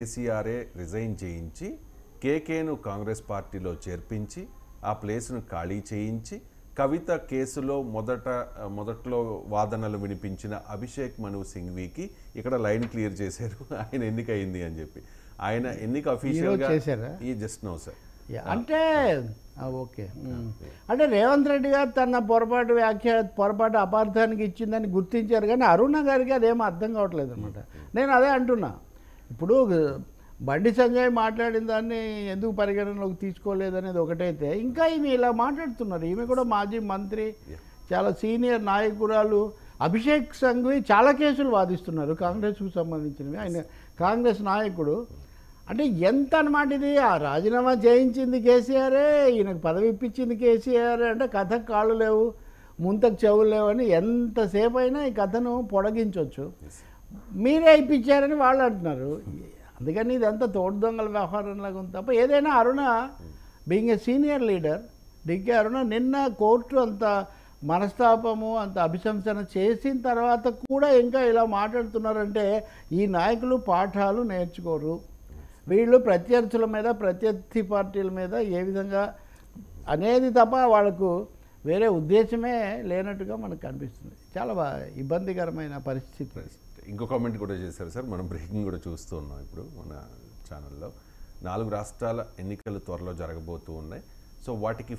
KCR resign చేయించి కేకేను కాంగ్రెస్ పార్టీలో చేర్పించి ఆ ప్లేస్ను ఖాళీ చేయించి కవిత కేసులో మొదట్లో వాదనలు వినిపించిన అభిషేక్ మను సింఘ్వీకి ఇక్కడ లైన్ క్లియర్ చేశారు. ఆయన ఎన్నికయింది అని చెప్పి ఆయన ఎన్నిక అఫీషియల్గా ఈ జస్ట్ నో సార్ అంటే ఓకే అంటే రేవంత్ రెడ్డి గారు తన పొరపాటు అపార్థానికి ఇచ్చిందని గుర్తించారు, కానీ అరుణ గారికి అదేమో అర్థం కావట్లేదు అనమాట. నేను అదే అంటున్నా, ఇప్పుడు బండి సంజయ్ మాట్లాడిన దాన్ని ఎందుకు పరిగణనలోకి తీసుకోలేదనేది ఒకటైతే, ఇంకా ఈమె ఇలా మాట్లాడుతున్నారు. ఈమె కూడా మాజీ మంత్రి, చాలా సీనియర్ నాయకురాలు. అభిషేక్ సంఘవి చాలా కేసులు వాదిస్తున్నారు కాంగ్రెస్కు సంబంధించినవి. ఆయన కాంగ్రెస్ నాయకుడు. అంటే ఎంత అనమాట ఇది, ఆ రాజీనామా చేయించింది కేసీఆరే, ఈయనకు పదవి ఇప్పించింది కేసీఆర్. అంటే కథకు కాళ్ళు లేవు, ముంతకు చెవులు లేవు అని ఎంతసేపు అయినా ఈ కథను పొడిగించవచ్చు. మీరే ఇప్పించారని వాళ్ళు అంటున్నారు. అందుకని ఇదంతా తోడు దొంగల వ్యవహారంలాగా ఉంది తప్ప ఏదైనా Aruna being a senior leader D K Aruna నిన్న కోర్టు అంత మనస్తాపము అంత అభిశంసన చేసిన తర్వాత కూడా ఇంకా ఇలా మాట్లాడుతున్నారంటే ఈ నాయకులు పాఠాలు నేర్చుకోరు. వీళ్ళు ప్రత్యర్థుల మీద ప్రత్యర్థి పార్టీల మీద ఏ విధంగా అనేది తప్ప వాళ్ళకు వేరే ఉద్దేశమే లేనట్టుగా మనకు కనిపిస్తుంది. చాలా ఇబ్బందికరమైన పరిస్థితి. ఇంకో కామెంట్ కూడా చేశారు సార్, మనం బ్రేకింగ్ కూడా చూస్తూ ఉన్నాం ఇప్పుడు మన ఛానల్లో. 4 రాష్ట్రాల ఎన్నికలు త్వరలో జరగబోతూ ఉన్నాయి. సో వాటికి